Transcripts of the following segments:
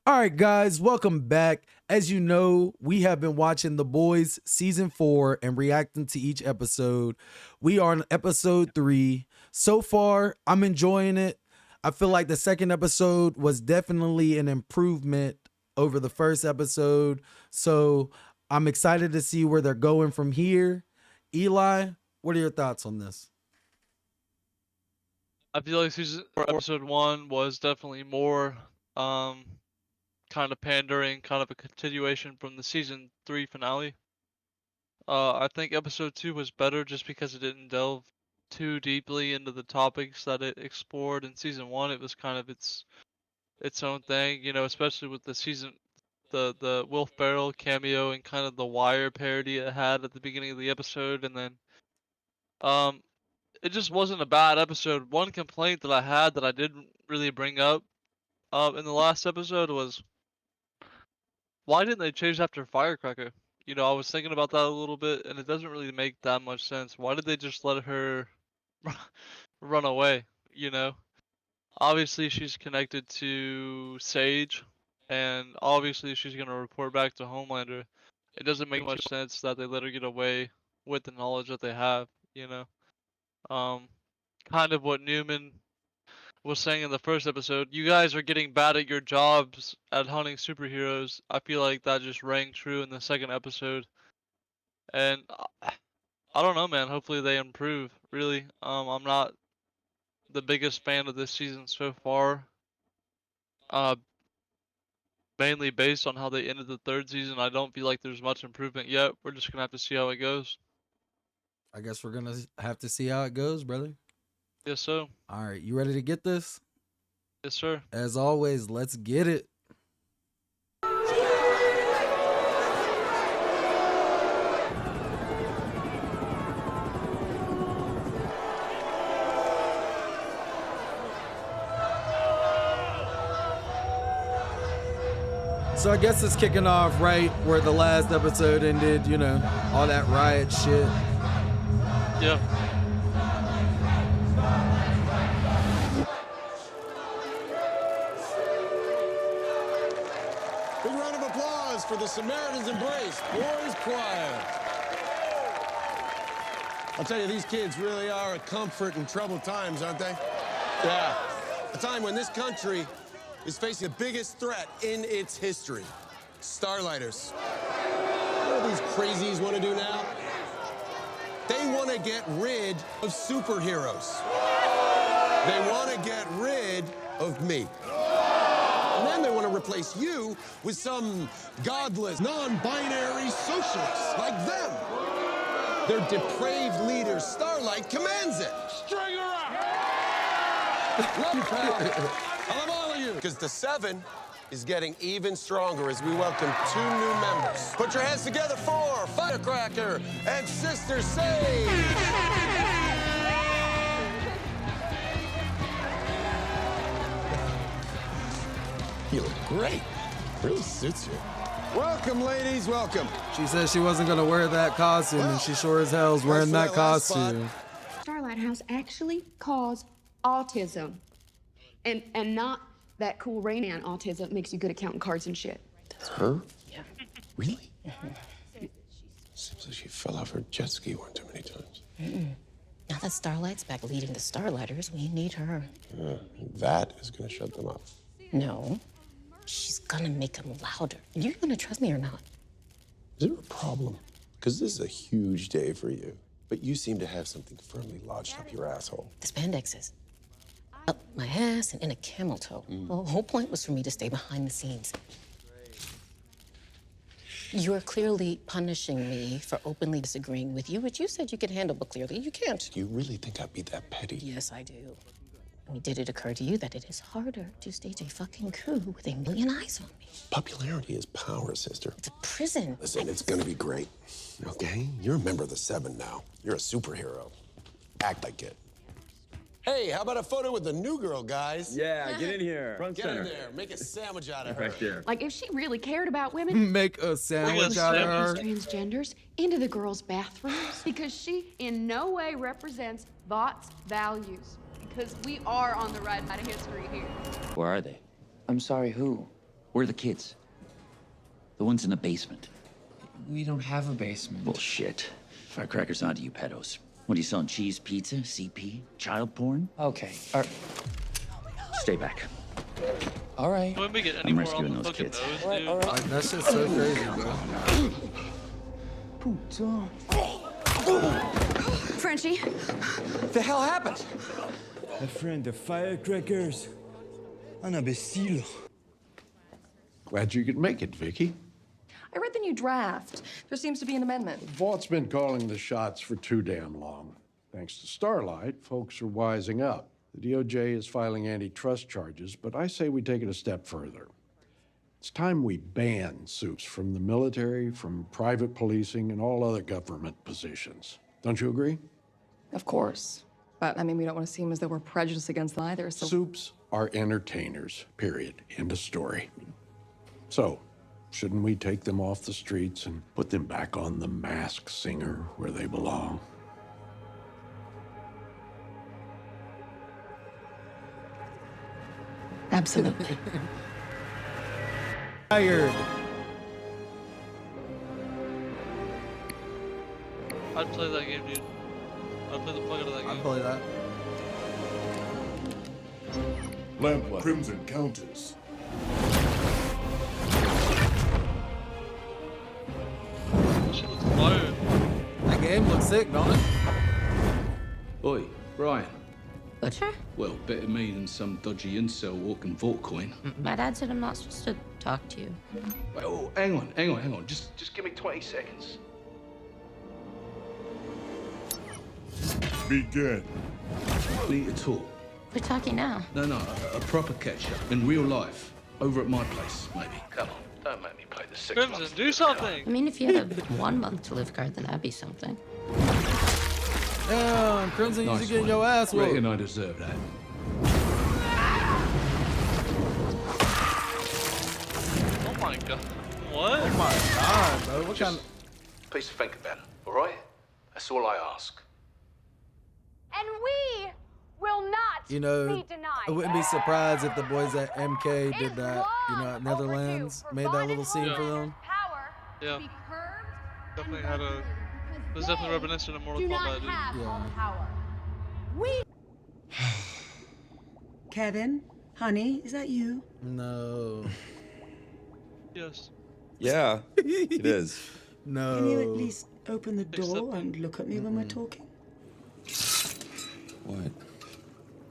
All right, guys, welcome back. As you know, we have been watching The Boys season 4 and reacting to each episode. We are on episode 3. So far, I'm enjoying it. I feel like the second episode was definitely an improvement over the first episode. So I'm excited to see where they're going from here. Eli, what are your thoughts on this? I feel like season or episode 1 was definitely more kind of pandering, kind of a continuation from the season 3 finale. I think episode 2 was better just because it didn't delve too deeply into the topics that it explored in season 1. It was kind of its own thing, you know, especially with the Will Ferrell cameo and kind of the Wire parody it had at the beginning of the episode, and then um it just wasn't a bad episode. One complaint that I had that I didn't really bring up in the last episode was why didn't they chase after Firecracker? You know, I was thinking about that a little bit, and it doesn't really make that much sense. Why did they just let her run away? You know, obviously she's connected to Sage, and obviously she's gonna report back to Homelander. It doesn't make much sense that they let her get away with the knowledge that they have. You know, um, kind of what Newman was saying in the first episode, you guys are getting bad at your jobs at hunting superheroes. I feel like that just rang true in the second episode. And I don't know, man. Hopefully they improve. Really, I'm not the biggest fan of this season so far. Uh, Mainly based on how they ended the third season. I don't feel like there's much improvement yet. We're just gonna have to see how it goes. I guess we're going to have to see how it goes, brother. Yes, sir. All right, you ready to get this? Yes, sir. As always, let's get it. So I guess it's kicking off right where the last episode ended, you know, all that riot shit. Yep. Big round of applause for the Samaritan's Embrace Boys Choir. I'll tell you, these kids really are a comfort in troubled times, aren't they? Yeah. A time when this country is facing the biggest threat in its history. Starlighters. What do these crazies want to do now? They want to get rid of superheroes. They want to get rid of me. And then they want to replace you with some godless, non-binary socialists like them. Their depraved leader, Starlight, commands it. String her up! Love you, pal. I love all of you. Because the 7 is getting even stronger as we welcome 2 new members. Put your hands together for Firecracker and Sister Sage. You look great. Really suits you. Welcome, ladies, welcome. She said she wasn't gonna wear that costume, and she sure as hell's wearing that costume. Starlight House actually caused autism. And not that cool Rain Man autism that makes you good at counting cards and shit. That's her? Yeah. Really? Seems like she fell off her jet ski one too many times. Now that Starlight's back leading the Starlighters, we need her. That is going to shut them up. No, she's gonna make them louder. You're gonna trust me or not? Is there a problem? Because this is a huge day for you, but you seem to have something firmly lodged up your asshole. The spandex is up my ass and in a camel toe. Well, the whole point was for me to stay behind the scenes. You are clearly punishing me for openly disagreeing with you, which you said you could handle, but clearly you can't. Do you really think I'd be that petty? Yes, I do. I mean, did it occur to you that it is harder to stage a fucking coup with a million eyes on me? Popularity is power, sister. It's a prison. Listen, it's gonna be great, okay? You're a member of the 7 now. You're a superhero. Act like it. Hey, how about a photo with the new girl, guys? Yeah, get in here. Front Get center. in there. Make a sandwich out of her. Right there. Like, if she really cared about women, Make a sandwich out of her. transgenders into the girls' bathrooms, because she in no way represents Voughts' values. Because we are on the right side of history here. Where are they? I'm sorry, who? Where are the kids? The ones in the basement. We don't have a basement. Bullshit. Firecrackers onto you pedos. What are you selling? Cheese, pizza, CP, child porn? Okay. Stay back. All right. Can we get any I'm more rescuing on the those fucking kids. nose, All right, dude? all right. Like, that's just so crazy, bro. Frenchie, The hell happened? A friend of firecrackers. Un imbécile. Glad you could make it, Vicky. I read the new draft. There seems to be an amendment. Vaught's been calling the shots for too damn long. Thanks to Starlight, folks are wising up. The DOJ is filing antitrust charges, but I say we take it a step further. It's time we ban soups from the military, from private policing, and all other government positions. Don't you agree? Of course. But, I mean, we don't want to seem as though we're prejudiced against them either, so... Soups are entertainers, period. End of story. So, shouldn't we take them off the streets and put them back on The Masked Singer where they belong? Absolutely. Tired. I'd play that game, dude. I'd play the fuck out of that I game. play that. Lamplight. Crimson Countess. That shit looks fire. That game looks sick, don't it? Oi, Brian. Butcher? Well, better me than some dodgy incel walking vault coin. My dad said I'm not supposed to talk to you. Wait, oh, hang on. Just give me 20 seconds. Begin. We need to talk. We're talking now. No, a proper catch-up. In real life. Over at my place, maybe. Come on, don't make me play the 6 Crimson, months. do something! I mean, if you had a 1 month to live card, then that'd be something. Damn, Crimson, you Nice should get one. your ass whooped. Reckon I deserve that. Oh my god. What? Oh my god, bro. What kind of... Please think about it, all right? That's all I ask. And we will not You know, be denied. I wouldn't be surprised if the boys at MK did that. You know, at long Netherlands, overdue made for that Vaughn little and scene for Hogan's them. Power Yeah. to be curbed Definitely and had a... regulated, It was because definitely they reminiscent of Mortal do not Kombat, dude. have all Yeah. the power. We Kevin, honey, is that you? No. Yes. Yeah, it is. No. Can you at least open the door Accepting. and look at me when we're talking? What?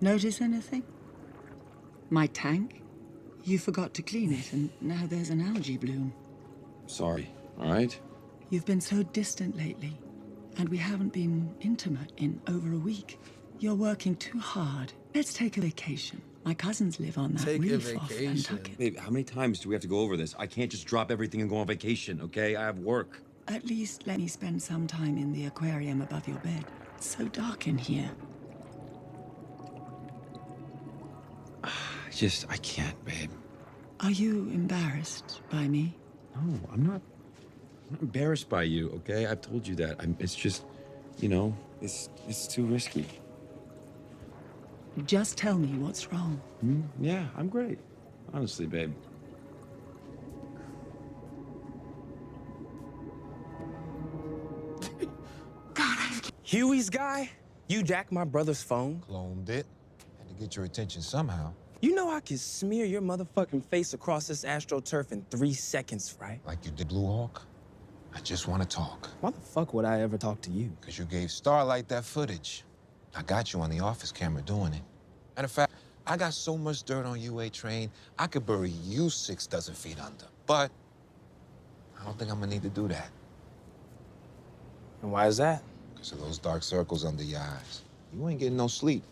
Notice anything? My tank? You forgot to clean it, and now there's an algae bloom. Sorry, all right? You've been so distant lately, and we haven't been intimate in over a week. You're working too hard. Let's take a vacation. My cousins live on that Take a reef off vacation. Nantucket. Babe, how many times do we have to go over this? I can't just drop everything and go on vacation, okay? I have work. At least let me spend some time in the aquarium above your bed. It's so dark in here. I can't, babe. Are you embarrassed by me? No, I'm not embarrassed by you, okay? I've told you that. It's just, you know, it's too risky. Just tell me what's wrong. Yeah, I'm great. Honestly, babe. Huey's guy? You jacked my brother's phone? Cloned it. Had to get your attention somehow. You know I can smear your motherfucking face across this AstroTurf in 3 seconds, right? Like you did Blue Hawk. I just want to talk. Why the fuck would I ever talk to you? Because you gave Starlight that footage. I got you on the office camera doing it. Matter of fact, I got so much dirt on you, A-Train, I could bury you 6 dozen feet under. But I don't think I'm gonna need to do that. And why is that? Because of those dark circles under your eyes. You ain't getting no sleep.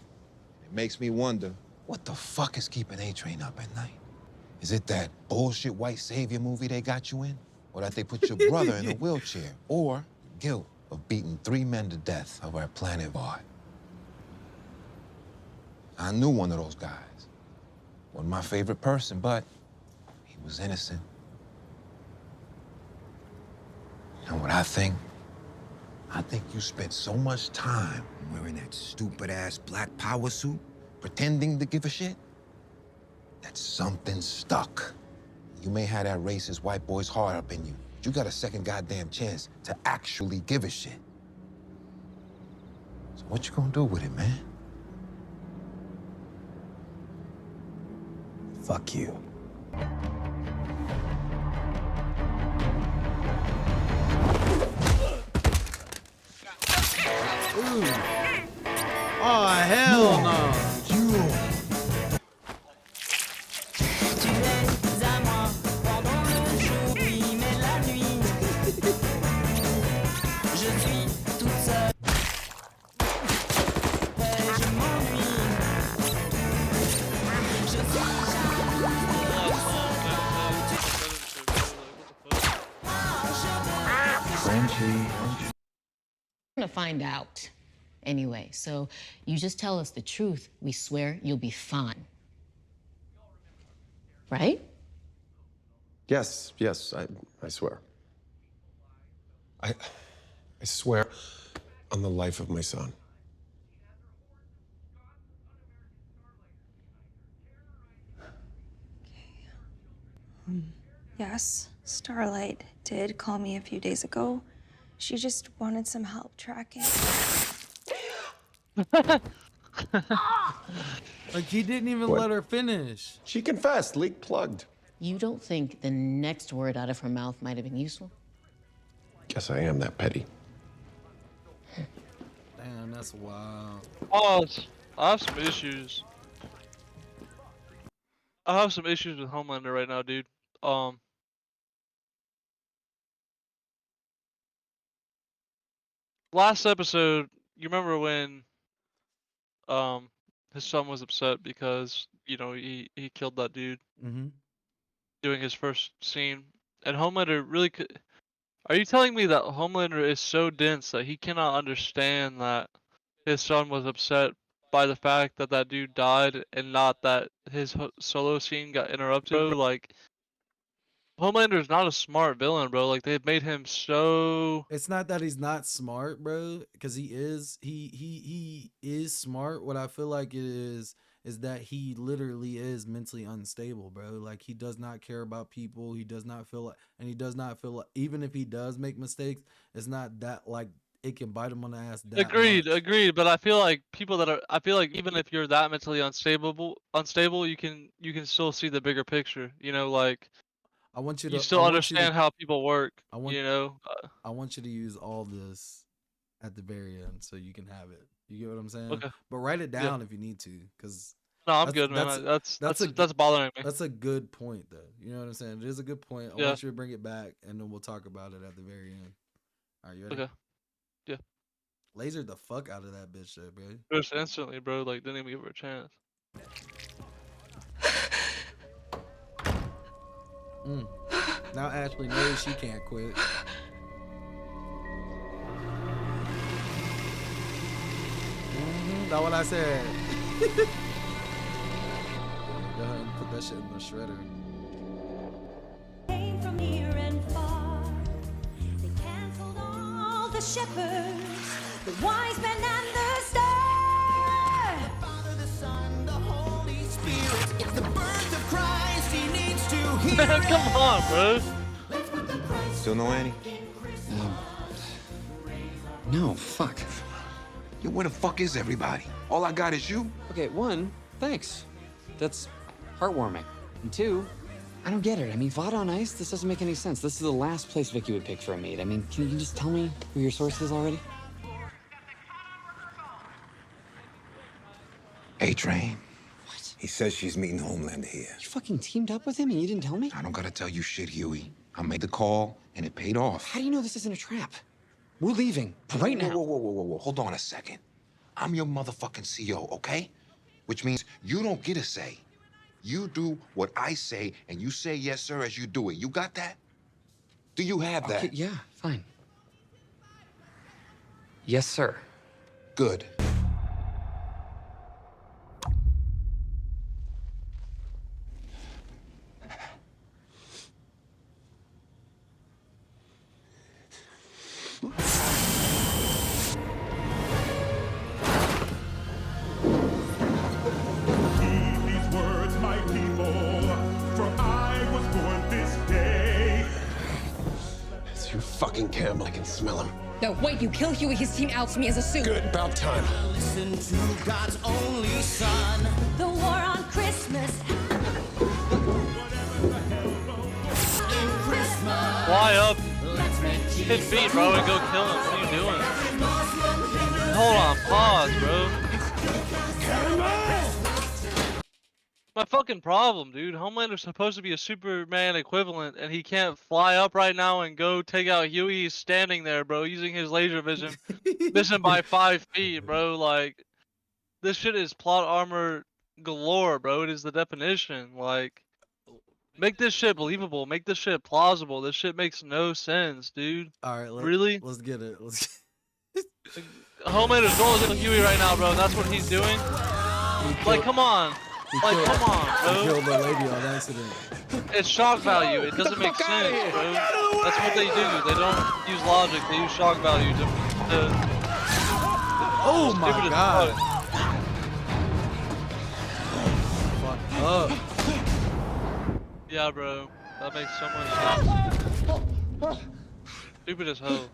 It makes me wonder, what the fuck is keeping A-Train up at night? Is it that bullshit white savior movie they got you in? Or that they put your brother in a wheelchair? Or guilt of beating 3 men to death over at Planet Vard? I knew one of those guys. Wasn't my favorite person, but he was innocent. You know what I think? I think you spent so much time wearing that stupid-ass black power suit, pretending to give a shit, that something stuck. You may have that racist white boy's heart up in you. You got a second goddamn chance to actually give a shit. So what you gonna do with it, man? Fuck you. Ooh. Oh, hell no. I'm gonna find out anyway. So you just tell us the truth. We swear you'll be fine. Right? Yes, I swear. I swear on the life of my son. Yes, Starlight did call me a few days ago. She just wanted some help tracking. Like, he didn't even let her finish. She confessed, leak plugged. You don't think the next word out of her mouth might have been useful? Guess I am that petty. Damn, that's wild. Oh, I have some issues. I have some issues with Homelander right now, dude. Last episode, you remember when his son was upset because, you know, he killed that dude Mm-hmm. doing his first scene, and Homelander really could. Are you telling me that Homelander is so dense that he cannot understand that his son was upset by the fact that that dude died and not that his solo scene got interrupted, bro? Like, Homelander is not a smart villain, bro. Like, they've made him so. It's not that he's not smart, bro, because he is. He is smart. What I feel like it is that he literally is mentally unstable, bro. Like, he does not care about people. He does not feel like, and he does not feel like, even if he does make mistakes, it's not that like it can bite him on the ass. That Agreed, much. agreed. But I feel like people that are, I feel like even if you're that mentally unstable, you can still see the bigger picture. You know, like. I want you to. You still understand how people work. You know. I want you to use all this at the very end so you can have it. You get what I'm saying? Okay. But write it down if you need to, because. No, I'm good, man. That's bothering me. That's a good point, though. You know what I'm saying? It is a good point. I want you to bring it back, and then we'll talk about it at the very end. All right, you ready? Okay. Yeah. Lasered the fuck out of that bitch, though, bro. Just instantly, bro. Like, didn't even give her a chance. Now Ashley knows she can't quit. That's what I said. Go ahead and put that shit in the shredder. Came from near and far. They canceled all the shepherds, the wise men and the star. The Father, the Son, the Holy Spirit. It's the birth of Christ. He needs to hear. Come on, bro. Still no Annie? No, fuck. Yo, where the fuck is everybody? All I got is you. Okay, one, thanks. That's heartwarming. And two, I don't get it. I mean, Vada on Ice, this doesn't make any sense. This is the last place Vicky would pick for a meet. I mean, can you just tell me who your source is already? A-Train. What? He says she's meeting Homelander here. You fucking teamed up with him and you didn't tell me? I don't gotta tell you shit, Huey. I made the call, and it paid off. How do you know this isn't a trap? We're leaving right now. Whoa. Hold on a second. I'm your motherfucking CEO, okay? Which means you don't get a say. You do what I say, and you say yes, sir, as you do it. You got that? Do you have that? Okay, yeah, fine. Yes, sir. Good. These words, my people, for I was born this fucking Campbell. I can smell him. No, wait, you kill Huey, his team outs me as a suit. Good, about time. Listen to God's only son. The war on Christmas. Fly up, hit feet, bro, and go kill him. What are you doing? Hold on, pause, bro. My fucking problem, dude. Homelander's supposed to be a Superman equivalent, and he can't fly up right now and go take out Huey. He's standing there, bro, using his laser vision, missing by 5 feet, bro. Like, this shit is plot armor galore, bro. It is the definition. Like, make this shit believable. Make this shit plausible. This shit makes no sense, dude. All right, really? Let's get it. Let's. Homelander's going to Huey right now, bro. That's what he's doing. Like, come on. Like, come on, He bro. killed the lady on accident. It's shock value. It doesn't make sense, bro. That's what they do. They don't use logic. They use shock value to Oh my stupid as god. fuck. Fuck up. Yeah, bro. That makes so much sense. Stupid as hell.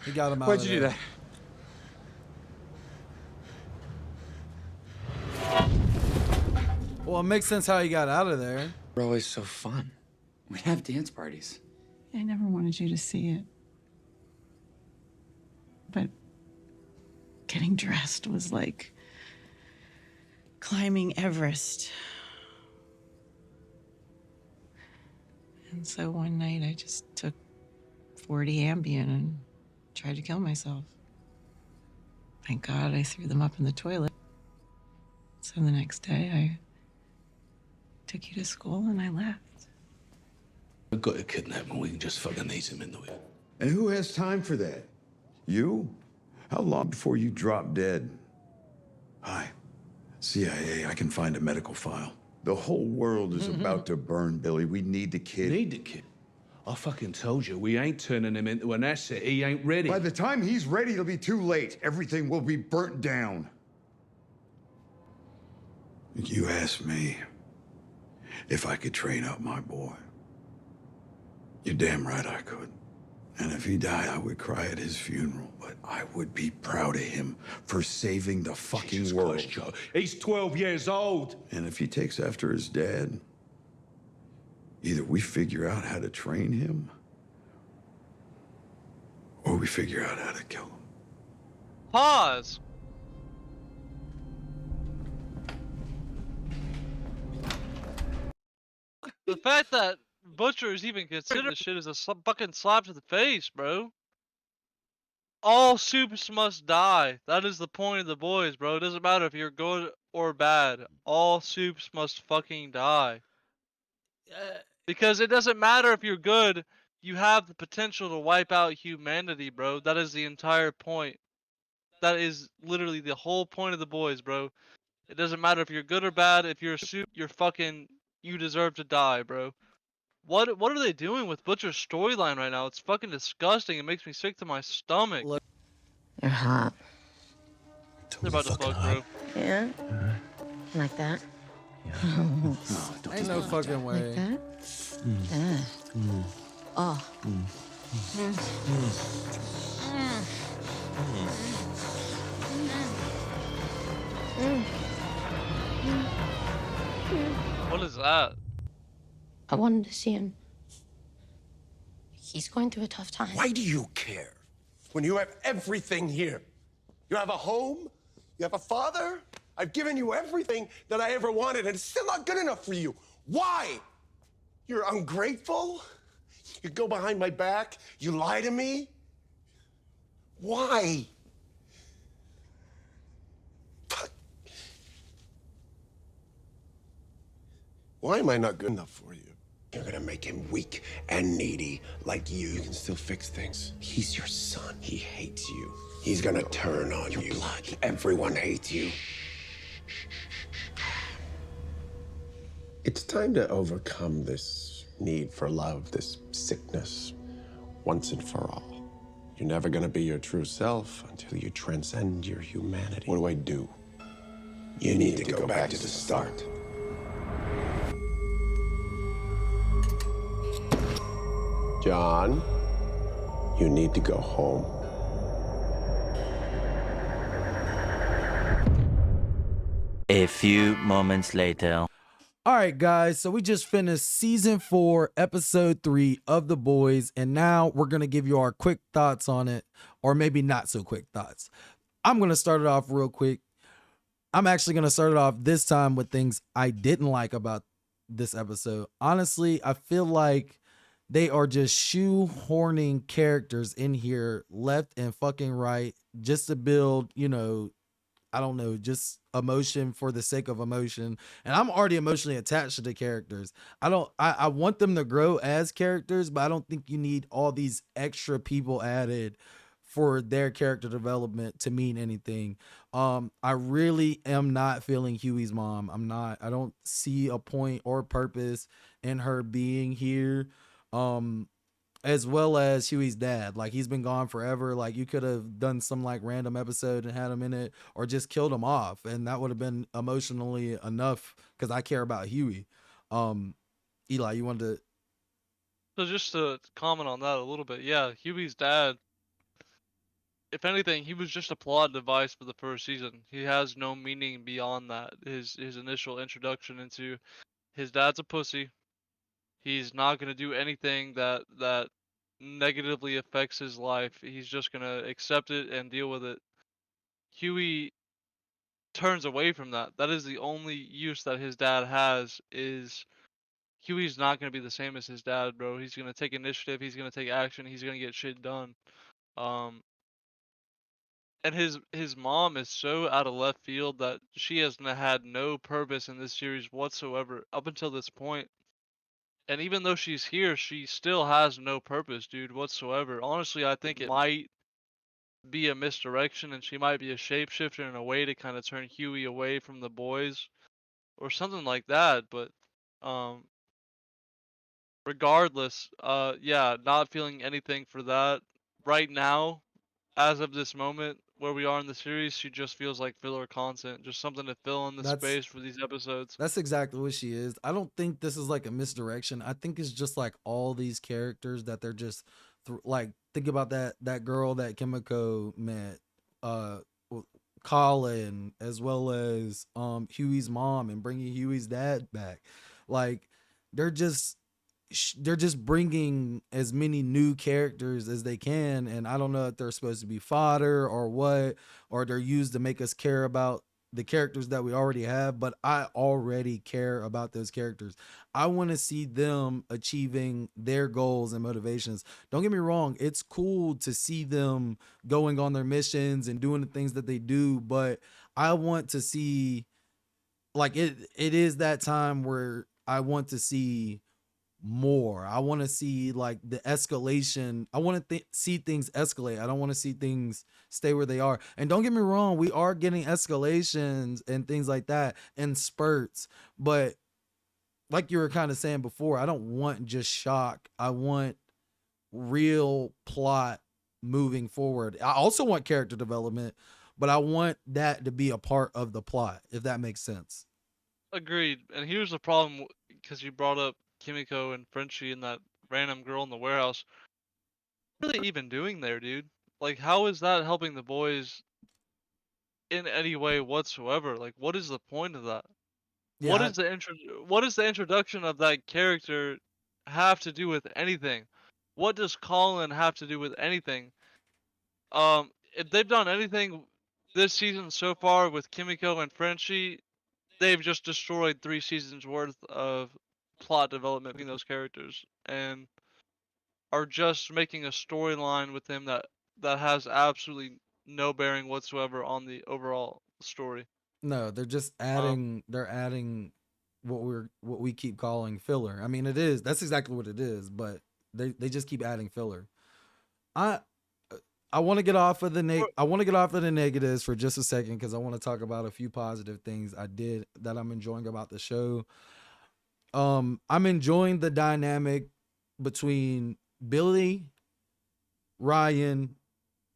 He got him out. Why'd of you do there. that? Well, it makes sense how he got out of there. We're always so fun. We have dance parties. I never wanted you to see it. But getting dressed was like climbing Everest. And so one night I just took 40 Ambien and tried to kill myself. Thank God I threw them up in the toilet. So the next day I took you to school and I left. We've got to kidnap him. We can just fucking ease him into it. And who has time for that? You? How long before you drop dead? Hi. CIA, I can find a medical file. The whole world is about to burn, Billy. We need the kid. Need the kid? I fucking told you, we ain't turning him into an asset. He ain't ready. By the time he's ready, it'll be too late. Everything will be burnt down. You asked me if I could train up my boy. You're damn right I could. And if he died, I would cry at his funeral, but I would be proud of him for saving the fucking Jesus world. Christ, Joe. He's 12 years old. And if he takes after his dad, either we figure out how to train him, or we figure out how to kill him. Pause. The fact that Butcher is even considered this shit is a fucking slap to the face, bro. All soups must die. That is the point of the boys, bro. It doesn't matter if you're good or bad. All soups must fucking die. Because it doesn't matter if you're good. You have the potential to wipe out humanity, bro. That is the entire point. That is literally the whole point of the boys, bro. It doesn't matter if you're good or bad. If you're a soup, you're fucking... You deserve to die, bro. What are they doing with Butcher's storyline right now? It's fucking disgusting. It makes me sick to my stomach. You're hot. They're about to fuck, bro. Yeah? Like that? Ain't no fucking way. Like that? Oh. What is that? I wanted to see him. He's going through a tough time. Why do you care when you have everything here? You have a home, you have a father. I've given you everything that I ever wanted, and it's still not good enough for you. Why? You're ungrateful? You go behind my back? You lie to me? Why? Why am I not good enough for you? You're gonna make him weak and needy like you. You can still fix things. He's your son. He hates you. He's gonna turn on you. Blood. Everyone hates you. It's time to overcome this need for love, this sickness, once and for all. You're never gonna be your true self until you transcend your humanity. What do? You need to go back to the start. John, you need to go home. A few moments later. All right, guys. So we just finished season 4, episode 3 of The Boys, and now we're gonna give you our quick thoughts on it, or maybe not so quick thoughts. I'm gonna start it off real quick. I'm actually gonna start it off this time with things I didn't like about this episode. Honestly, I feel like they are just shoehorning characters in here left and fucking right just to build, I don't know, just emotion for the sake of emotion. And I'm already emotionally attached to the characters. I want them to grow as characters, but I don't think you need all these extra people added for their character development to mean anything. I really am not feeling Huey's mom. I don't see a point or purpose in her being here. As well as Huey's dad. Like, he's been gone forever. Like, you could have done some like random episode and had him in it, or just killed him off, and that would have been emotionally enough, because I care about Huey. Eli, you wanted to... So just to comment on that a little bit, yeah, Huey's dad, if anything, he was just a plot device for the first season. He has no meaning beyond that. His initial introduction into his dad's a pussy. He's not gonna do anything that negatively affects his life. He's just gonna accept it and deal with it. Huey turns away from that. That is the only use that his dad has. Is Huey's not gonna be the same as his dad, bro. He's gonna take initiative. He's gonna take action. He's gonna get shit done. And his mom is so out of left field that she has had no purpose in this series whatsoever up until this point. And even though she's here, she still has no purpose, dude, whatsoever. Honestly, I think it might be a misdirection, and she might be a shapeshifter in a way to kind of turn Huey away from the boys or something like that. But regardless, yeah, not feeling anything for that right now. As of this moment where we are in the series, she just feels like filler content, just something to fill in the space for these episodes. That's exactly what she is. I don't think this is like a misdirection. I think it's just like all these characters that they're just like, think about that girl that Kimiko met, Colin, as well as Huey's mom, and bringing Huey's dad back. Like, they're just bringing as many new characters as they can, and I don't know if they're supposed to be fodder or what, or they're used to make us care about the characters that we already have, but I already care about those characters. I want to see them achieving their goals and motivations. Don't get me wrong, it's cool to see them going on their missions and doing the things that they do, but I want to see, like, it is that time where I want to see more. I want to see like the escalation. I want to see things escalate. I don't want to see things stay where they are. And don't get me wrong, we are getting escalations and things like that in spurts, but like you were kind of saying before, I don't want just shock. I want real plot moving forward. I also want character development, but I want that to be a part of the plot, if that makes sense. Agreed. And here's the problem, because you brought up Kimiko and Frenchie and that random girl in the warehouse. What are they even doing there, dude? Like, how is that helping the boys in any way whatsoever? Like, what is the point of that? Yeah, What is the introduction of that character have to do with anything? What does Colin have to do with anything? If they've done anything this season so far with Kimiko and Frenchie, they've just destroyed 3 seasons worth of plot development between those characters, and are just making a storyline with them that has absolutely no bearing whatsoever on the overall story. No, they're just adding. They're adding what we keep calling filler. I mean, that's exactly what it is. But they just keep adding filler. I want to get off of the negatives for just a second, because I want to talk about a few positive things that I'm enjoying about the show. I'm enjoying the dynamic between Billy, Ryan,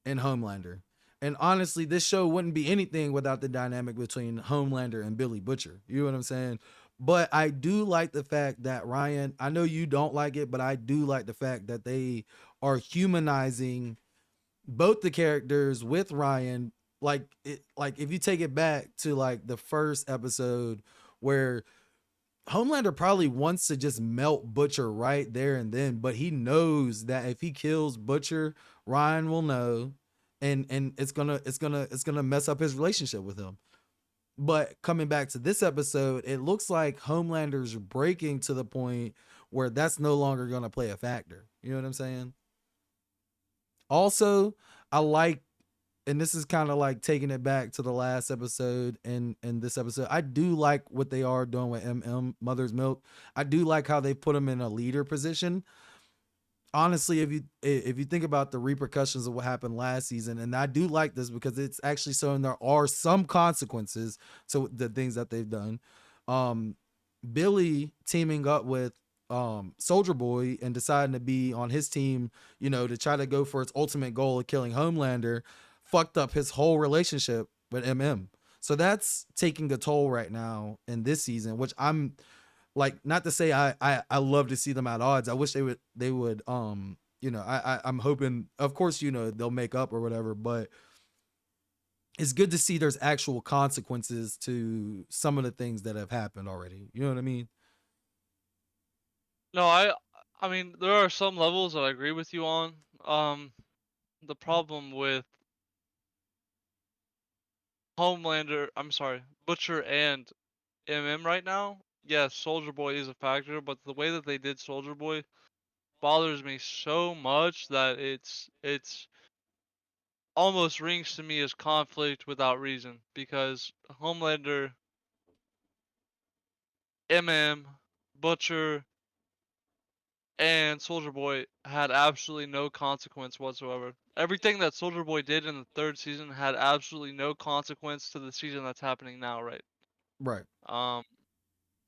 and Homelander. And honestly, this show wouldn't be anything without the dynamic between Homelander and Billy Butcher. You know what I'm saying? But I do like the fact that Ryan, I know you don't like it, but I do like the fact that they are humanizing both the characters with Ryan. Like if you take it back to like the first episode where Homelander probably wants to just melt Butcher right there and then, but he knows that if he kills Butcher, Ryan will know, and it's gonna mess up his relationship with him. But coming back to this episode, it looks like Homelander's breaking to the point where that's no longer gonna play a factor. You know what I'm saying? Also, I like, and this is kind of like taking it back to the last episode and this episode. I do like what they are doing with Mother's Milk. I do like how they put him in a leader position. Honestly, if you think about the repercussions of what happened last season, and I do like this because it's actually showing there are some consequences to the things that they've done. Billy teaming up with Soldier Boy and deciding to be on his team, to try to go for its ultimate goal of killing Homelander, fucked up his whole relationship with MM. So that's taking a toll right now in this season, which I'm like, not to say I love to see them at odds. I wish they would I'm hoping, of course, they'll make up or whatever, but it's good to see there's actual consequences to some of the things that have happened already. You know what I mean? No, I mean there are some levels that I agree with you on. The problem with Butcher and MM right now, yes, Soldier Boy is a factor, but the way that they did Soldier Boy bothers me so much that it's almost rings to me as conflict without reason, because Homelander, MM, Butcher, and Soldier Boy had absolutely no consequence whatsoever. Everything that Soldier Boy did in the third season had absolutely no consequence to the season that's happening now, right? Right. Um,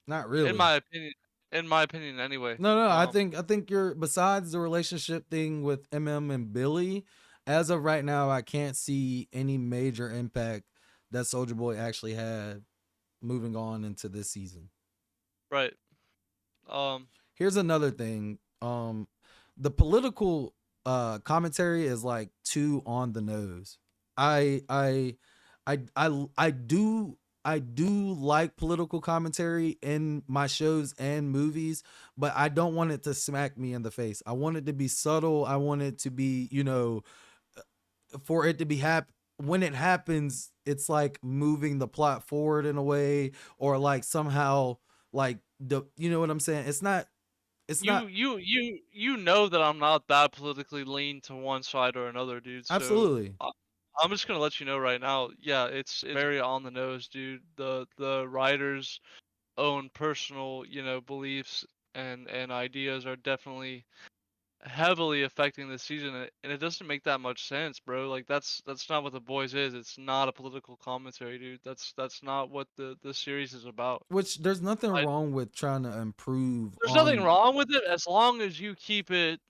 Not really. in my opinion, anyway. No, I think you're, besides the relationship thing with MM and Billy, as of right now, I can't see any major impact that Soldier Boy actually had moving on into this season. Right. Here's another thing. The political commentary is like too on the nose. I do like political commentary in my shows and movies, but I don't want it to smack me in the face. I want it to be subtle. I want it to be, for it to be when it happens, it's like moving the plot forward in a way, or like somehow like you know what I'm saying? It's not You know that I'm not that politically lean to one side or another, dude. So absolutely. I'm just gonna let you know right now. Yeah, it's very on the nose, dude. The writers' own personal, beliefs and ideas are definitely heavily affecting this season, and it doesn't make that much sense, bro. Like that's not what The Boys is. It's not a political commentary, dude. That's not what the series is about. Which there's nothing wrong with trying to improve. There's nothing wrong with it as long as you keep it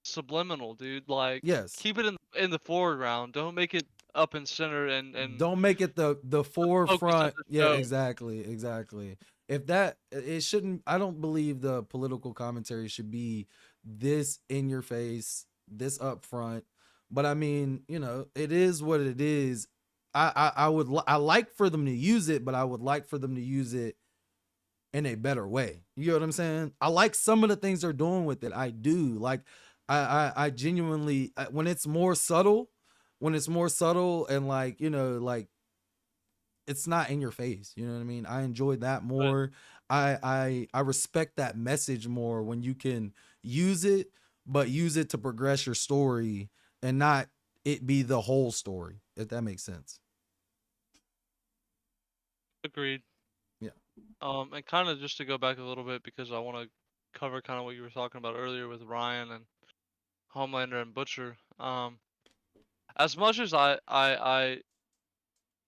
subliminal, dude. Like, yes, keep it in the foreground. Don't make it up and center and don't make it the forefront. Yeah, show. exactly. If that, it shouldn't. I don't believe the political commentary should be this in your face, this up front. But I mean, it is what it is. I like for them to use it, but I would like for them to use it in a better way. You know what I'm saying? I like some of the things they're doing with it. I do. Like, I genuinely, when it's more subtle and like, like it's not in your face. You know what I mean? I enjoy that more. I respect that message more when you can use it, but use it to progress your story and not it be the whole story, if that makes sense. Agreed. Yeah. And kind of just to go back a little bit, because I want to cover kind of what you were talking about earlier with Ryan and Homelander and Butcher. As much as I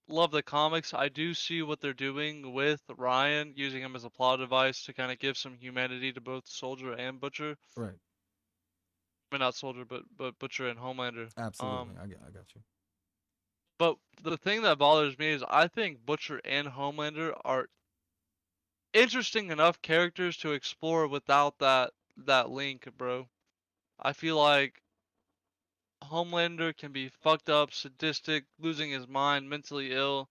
love the comics, I do see what they're doing with Ryan, using him as a plot device to kind of give some humanity to both Soldier and Butcher. Right. I mean, not Soldier, but Butcher and Homelander. Absolutely. I got you. But the thing that bothers me is I think Butcher and Homelander are interesting enough characters to explore without that link, bro. I feel like Homelander can be fucked up, sadistic, losing his mind, mentally ill,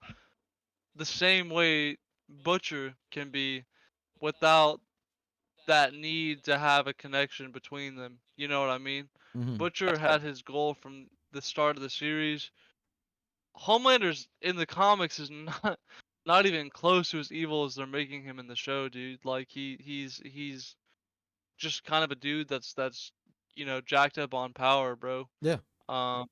the same way Butcher can be without that need to have a connection between them. You know what I mean? Mhm. Butcher had his goal from the start of the series. Homelander's in the comics is not even close to as evil as they're making him in the show, dude. Like he's just kind of a dude that's jacked up on power, bro. Yeah. Um,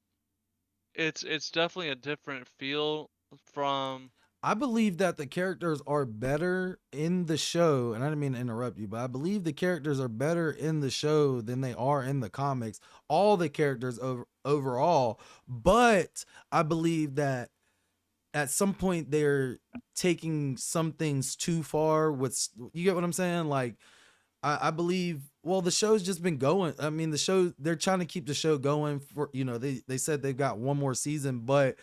it's definitely a different feel from. I believe that the characters are better in the show, and I didn't mean to interrupt you, but I believe the characters are better in the show than they are in the comics. All the characters overall, but I believe that at some point they're taking some things too far. You get what I'm saying? Like, I believe. Well, the show's just been going. I mean, the show, they're trying to keep the show going for. They said they've got one more season, but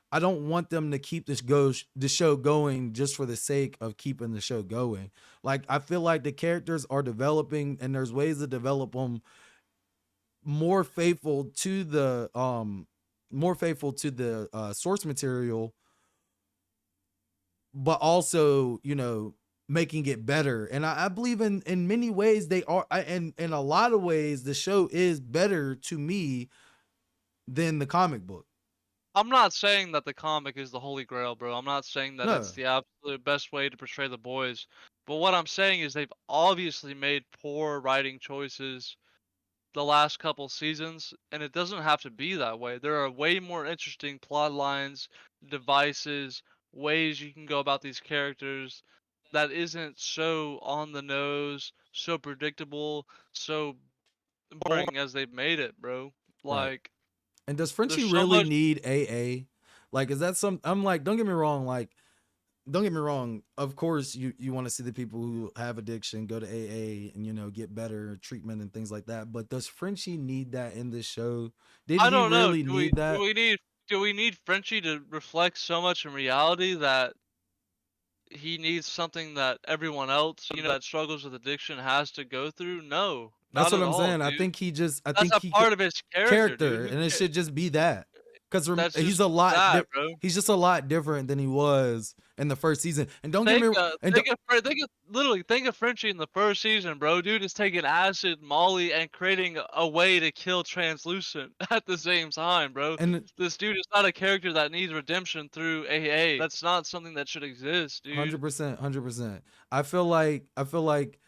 I don't want them to keep the show going just for the sake of keeping the show going. Like, I feel like the characters are developing, and there's ways to develop them more faithful to the source material, but also making it better. And I believe in many ways they are, and in a lot of ways the show is better to me than the comic book. I'm not saying that the comic is the holy grail, bro. I'm not saying that No. it's the absolute best way to portray the boys. But what I'm saying is they've obviously made poor writing choices the last couple seasons, and it doesn't have to be that way. There are way more interesting plot lines, devices, ways you can go about these characters that isn't so on the nose, so predictable, so boring as they've made it, bro. Right. Like, And does Frenchie there's so really much. need AA? Like, is that some? I'm like, don't get me wrong. Like, don't get me wrong. Of course, you want to see the people who have addiction go to AA and get better treatment and things like that. But does Frenchie need that in this show? Did I he don't know. really need that? Do we need Frenchie to reflect so much in reality that he needs something that everyone else, that struggles with addiction has to go through? No, That's not what at I'm all, saying. I dude. think he just. I That's think a he part of his character, dude. and it should just be that. Because That's he's just a lot. that, bro. He's just a lot different than he was in the first season. And don't get me. And Think of Frenchie in the first season, bro. Dude is taking acid, Molly, and creating a way to kill Translucent at the same time, bro. And This dude is not a character that needs redemption through AA. That's not something that should exist, dude. 100%, 100%. I feel like.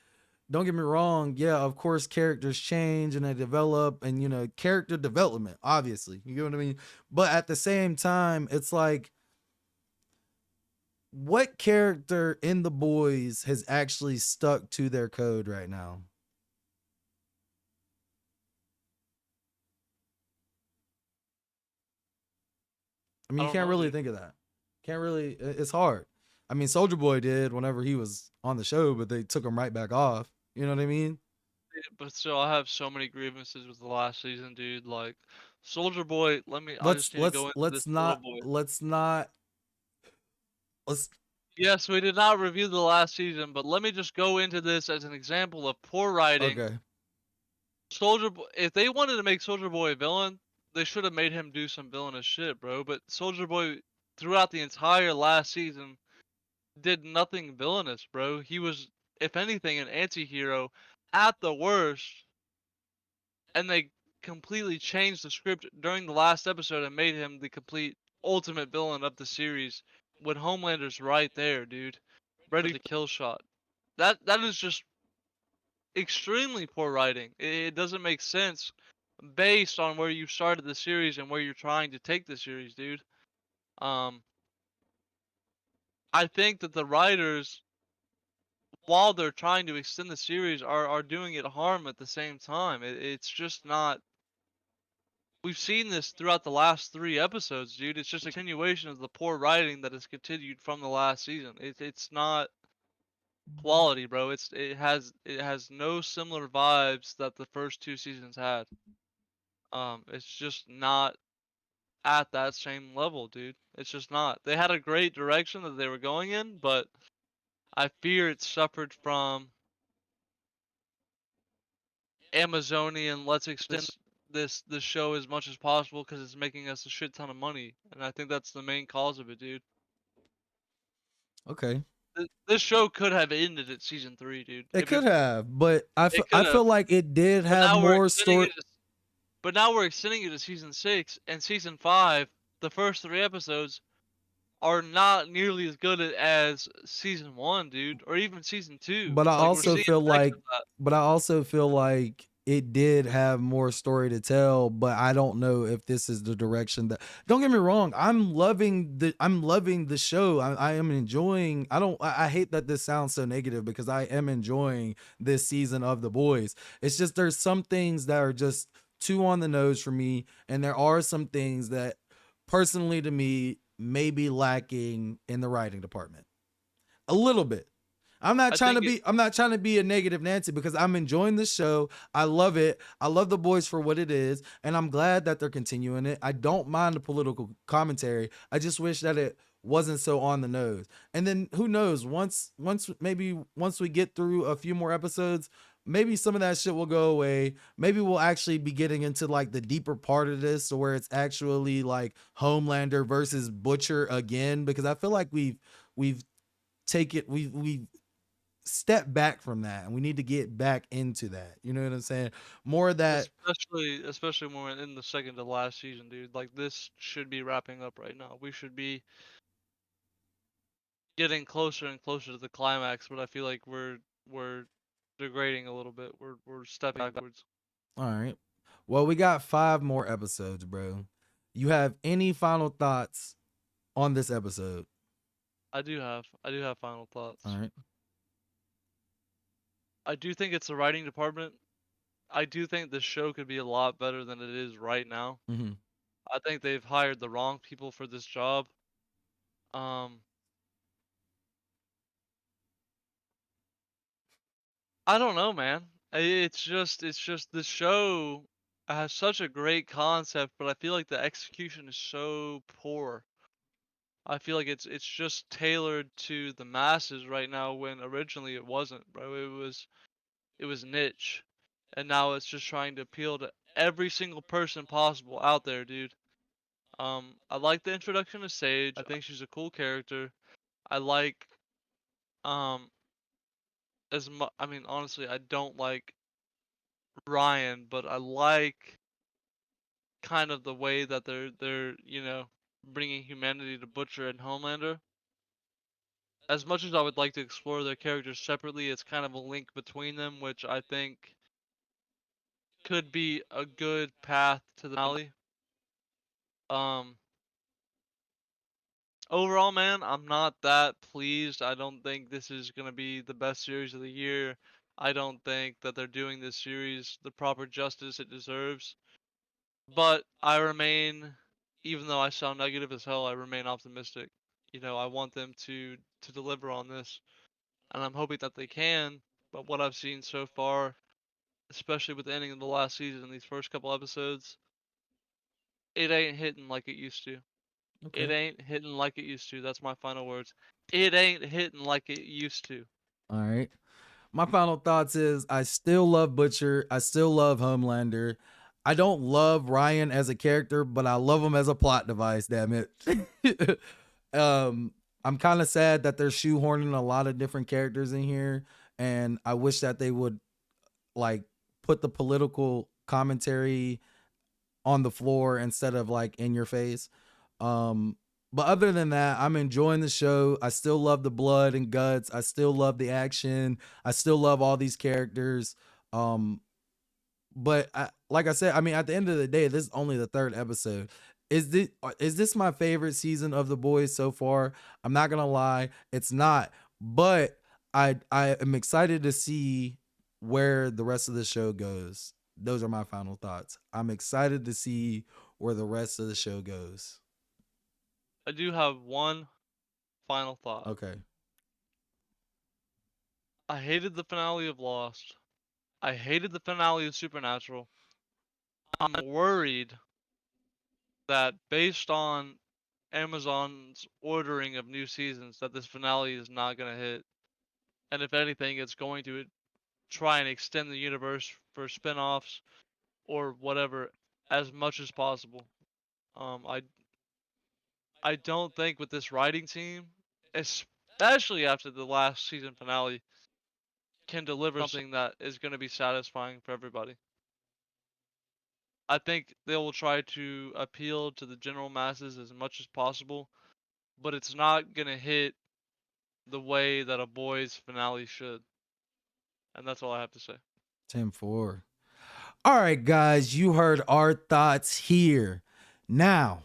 Don't get me wrong. Yeah, of course, characters change and they develop, and character development, obviously. You get what I mean? But at the same time, it's like, what character in The Boys has actually stuck to their code right now? I mean, you can't really think of that. Can't really. It's hard. I mean, Soldier Boy did whenever he was on the show, but they took him right back off. You know what I mean? But still, I have so many grievances with the last season, dude. Like, Soldier Boy. I Let's just need to go into this a little bit. Let's. Yes, we did not review the last season, but let me just go into this as an example of poor writing. Okay. Soldier Boy. If they wanted to make Soldier Boy a villain, they should have made him do some villainous shit, bro. But Soldier Boy, throughout the entire last season, did nothing villainous, bro. He was, if anything, an anti-hero at the worst. And they completely changed the script during the last episode and made him the complete ultimate villain of the series when Homelander's right there, dude. Ready to kill shot. That is just extremely poor writing. It doesn't make sense based on where you started the series and where you're trying to take the series, dude. I think that the writers, while they're trying to extend the series, are doing it harm at the same time. It's just not. We've seen this throughout the last 3 episodes, dude. It's just a continuation of the poor writing that has continued from the last season. It's not quality, bro. It has no similar vibes that the first 2 seasons had. It's just not at that same level, dude. It's just not. They had a great direction that they were going in, but I fear it suffered from Amazonian. Let's extend this show as much as possible because it's making us a shit ton of money, and I think that's the main cause of it, dude. Okay. This show could have ended at season 3, dude. It could have, but I It I could have. feel like it did But have now we're more extending story. it. But now we're extending it to season 6 and season 5. The first 3 episodes are not nearly as good as season 1, dude, or even season 2. But I Like we're also seeing feel effects like, of that. but I also feel like it did have more story to tell. But I don't know if this is the direction that. Don't get me wrong. I'm loving the show. I am enjoying. I hate that this sounds so negative because I am enjoying this season of The Boys. It's just there's some things that are just too on the nose for me, and there are some things that, personally to me, may be lacking in the writing department a little bit. I'm not trying to be a negative Nancy because I'm enjoying the show. I love it. I love The Boys for what it is, and I'm glad that they're continuing it. I don't mind the political commentary. I just wish that it wasn't so on the nose. And then who knows, once we get through a few more episodes, maybe some of that shit will go away. Maybe we'll actually be getting into like the deeper part of this, so where it's actually like Homelander versus Butcher again, because I feel like we've step back from that, and we need to get back into that. You know what I'm saying? More of that. Especially more in the second to last season, dude. Like this should be wrapping up right now. We should be getting closer and closer to the climax, but I feel like we're degrading a little bit. We're stepping backwards. All right. Well, we got 5 more episodes, bro. You have any final thoughts on this episode? I do have final thoughts. All right. I do think it's the writing department. I do think the show could be a lot better than it is right now. Mm-hmm. I think they've hired the wrong people for this job. I don't know, man. It's just the show has such a great concept, but I feel like the execution is so poor. I feel like it's just tailored to the masses right now when originally it wasn't, bro. It was niche. And now it's just trying to appeal to every single person possible out there, dude. I like the introduction of Sage. I think she's a cool character. I like I mean, honestly, I don't like Ryan, but I like kind of the way that they're bringing humanity to Butcher and Homelander. As much as I would like to explore their characters separately, it's kind of a link between them, which I think could be a good path to the finale. Overall, man, I'm not that pleased. I don't think this is gonna be the best series of the year. I don't think that they're doing this series the proper justice it deserves. But I remain, even though I sound negative as hell, I remain optimistic. I want them to deliver on this, and I'm hoping that they can. But what I've seen so far, especially with the ending of the last season and these first couple episodes, it ain't hitting like it used to. Okay. It ain't hitting like it used to. That's my final words. It ain't hitting like it used to. All right. My final thoughts is I still love Butcher. I still love Homelander. I don't love Ryan as a character, but I love him as a plot device, damn it. I'm kind of sad that they're shoehorning a lot of different characters in here, and I wish that they would like put the political commentary on the floor instead of like in your face. But other than that, I'm enjoying the show. I still love the blood and guts. I still love the action. I still love all these characters. But like I said, I mean, at the end of the day, this is only the 3rd episode. Is this my favorite season of The Boys so far? I'm not gonna lie, it's not. But I am excited to see where the rest of the show goes. Those are my final thoughts. I'm excited to see where the rest of the show goes. I do have one final thought. Okay. I hated the finale of Lost. I hated the finale of Supernatural. I'm worried that based on Amazon's ordering of new seasons, that this finale is not gonna hit. And if anything, it's going to try and extend the universe for spin-offs or whatever as much as possible. I don't think with this writing team, especially after the last season finale, can deliver something that is going to be satisfying for everybody. I think they will try to appeal to the general masses as much as possible, but it's not going to hit the way that a boys finale should. And that's all I have to say. 10-4. All right, guys, you heard our thoughts here. Now,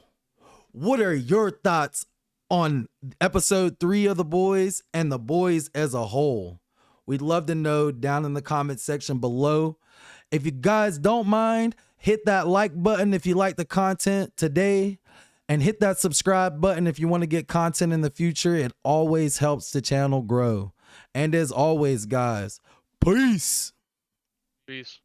what are your thoughts on episode 3 of The Boys and The Boys as a whole? We'd love to know down in the comment section below. If you guys don't mind, hit that like button if you like the content today, and hit that subscribe button if you want to get content in the future. It always helps the channel grow. And as always, guys, peace. Peace.